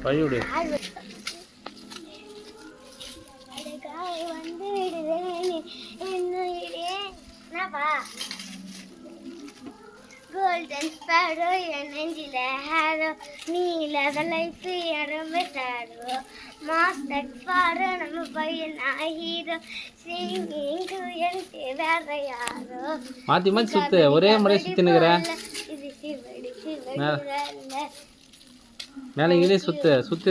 பையுடு வந்து என்னப்பா golden sparrow என் நெஞ்சில ஹாரோ நீல லைஃப் ரொம்ப சாரோ மாஸ்டர் ஸ்பாரோ நம்ம பையன் ஹீரோ சிங்கிங் டு என் வேற யாரோ மாத்தி மாத்தி சுத்து ஒரே முறை சுத்தினுக்குறேன் இது சிவடி சிவடி மேலே இங்கே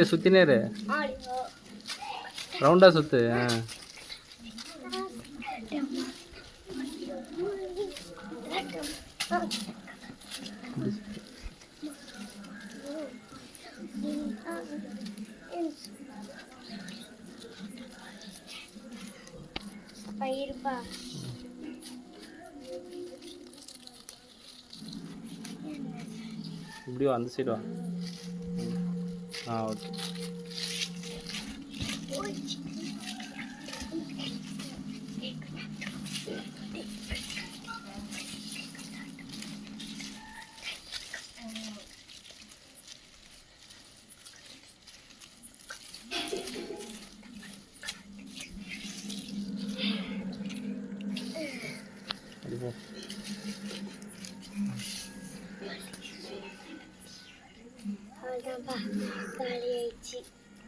சுத்தினே இரு ரவுண்டா சுத்து பயிர்பா இப்படி வா அந்த சைடு வா ஓகே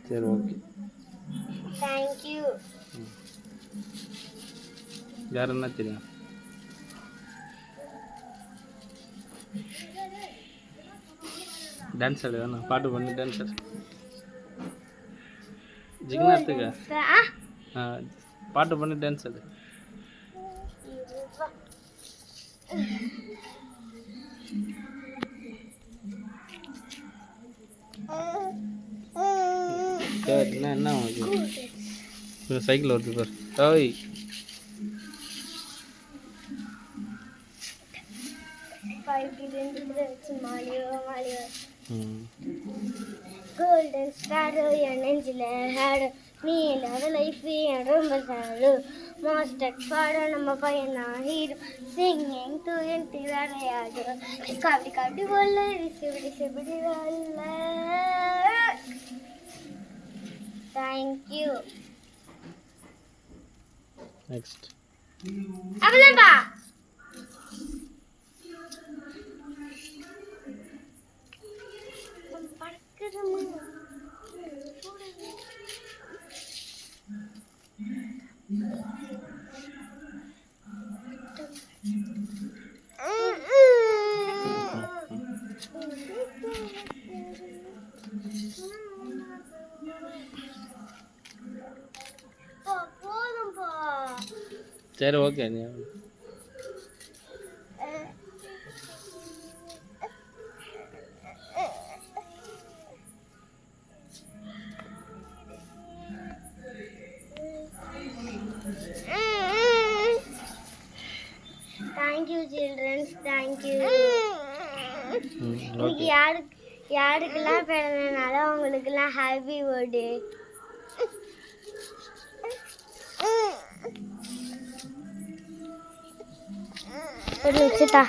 சரி ஓகே தேங்க்யூ யார் என்ன தெரியும் டான்ஸர் வேணும் பாட்டு பண்ணி டான்ஸர் ஜிக்னாத்துக்கு பாட்டு பண்ணி டான்ஸர் என்ன சைக்கிள் வருது பார் ஓய் கோல்டன் ஸ்டாரோ என் நெஞ்சில ஹாரோ நீ இல்லாத லைஃப் ரொம்ப சாரோ மாஸ்டர் பாடோ நம்ம பையனா ஹீரோ சிங்கிங் டு என் வேறையாடோ கபடி கபடி போல சிபடி சிபடி வரல தேங்க்யூ நெக்ஸ்ட் அவ்வளோப்பா சரி ஓகே நீ தேங்க்யூ சில்ட்ரன்ஸ் தேங்க்யூ இன்னைக்கு யாருக்கெல்லாம் பிறந்தனால அவங்களுக்கெல்லாம் ஹாப்பி பர்த்டே ஒரு நிமிஷத்தா